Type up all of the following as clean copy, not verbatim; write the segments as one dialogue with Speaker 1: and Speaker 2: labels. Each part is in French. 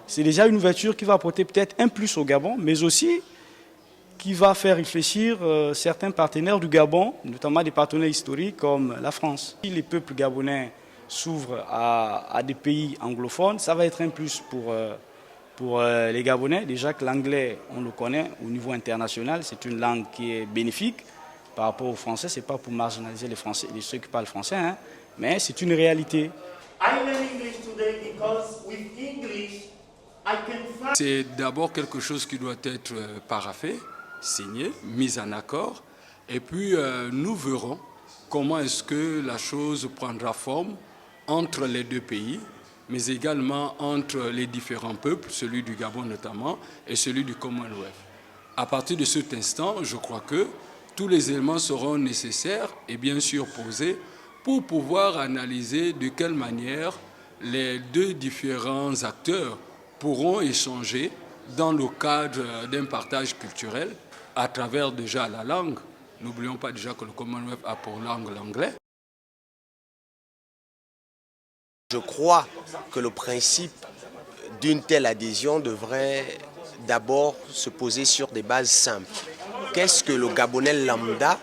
Speaker 1: C'est déjà une ouverture qui va apporter peut-être un plus au Gabon, mais aussi qui va faire réfléchir certains partenaires du Gabon, notamment des partenaires historiques comme la France. Si les peuples gabonais s'ouvrent à des pays anglophones, ça va être un plus pour les Gabonais. Déjà que l'anglais, on le connaît au niveau international, c'est une langue qui est bénéfique par rapport aux Français. Ce n'est pas pour marginaliser les Français, ceux qui parlent français, hein, mais c'est une réalité.
Speaker 2: C'est d'abord quelque chose qui doit être paraphé, signé, mis en accord, et puis nous verrons comment est-ce que la chose prendra forme entre les deux pays, mais également entre les différents peuples, celui du Gabon notamment, et celui du Commonwealth. À partir de cet instant, je crois que tous les éléments seront nécessaires et bien sûr posés pour pouvoir analyser de quelle manière les deux différents acteurs pourront échanger dans le cadre d'un partage culturel à travers déjà la langue. N'oublions pas déjà que le Commonwealth a pour langue l'anglais.
Speaker 3: Je crois que le principe d'une telle adhésion devrait d'abord se poser sur des bases simples. Qu'est-ce que le Gabonais lambda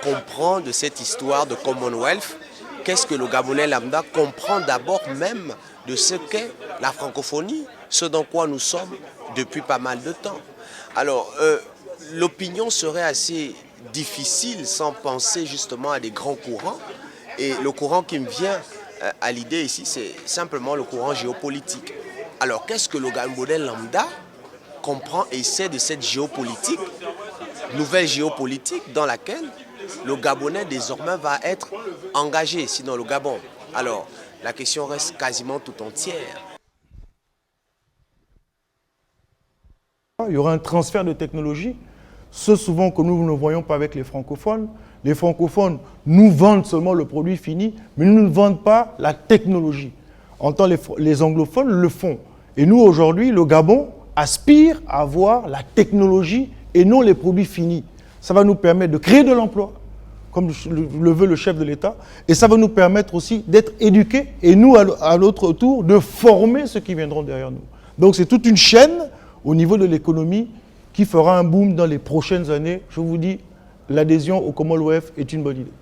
Speaker 3: comprend de cette histoire de Commonwealth? Qu'est-ce que le Gabonais lambda comprend d'abord même de ce qu'est la francophonie, ce dans quoi nous sommes depuis pas mal de temps? Alors, l'opinion serait assez difficile sans penser justement à des grands courants. Et le courant qui me vient à l'idée ici, c'est simplement le courant géopolitique. Alors, qu'est-ce que le Gabonais lambda comprend et sait de cette géopolitique, nouvelle géopolitique dans laquelle le Gabonais désormais va être engagé, sinon le Gabon? Alors, la question reste quasiment tout entière.
Speaker 4: Il y aura un transfert de technologie, ce souvent que nous ne voyons pas avec les francophones. Les francophones nous vendent seulement le produit fini, mais nous ne vendent pas la technologie. En tant que les anglophones le font. Et nous, aujourd'hui, le Gabon aspire à avoir la technologie et non les produits finis. Ça va nous permettre de créer de l'emploi, comme le veut le chef de l'État, et ça va nous permettre aussi d'être éduqués, et nous, à notre tour, de former ceux qui viendront derrière nous. Donc c'est toute une chaîne au niveau de l'économie qui fera un boom dans les prochaines années. Je vous dis, l'adhésion au Commonwealth est une bonne idée.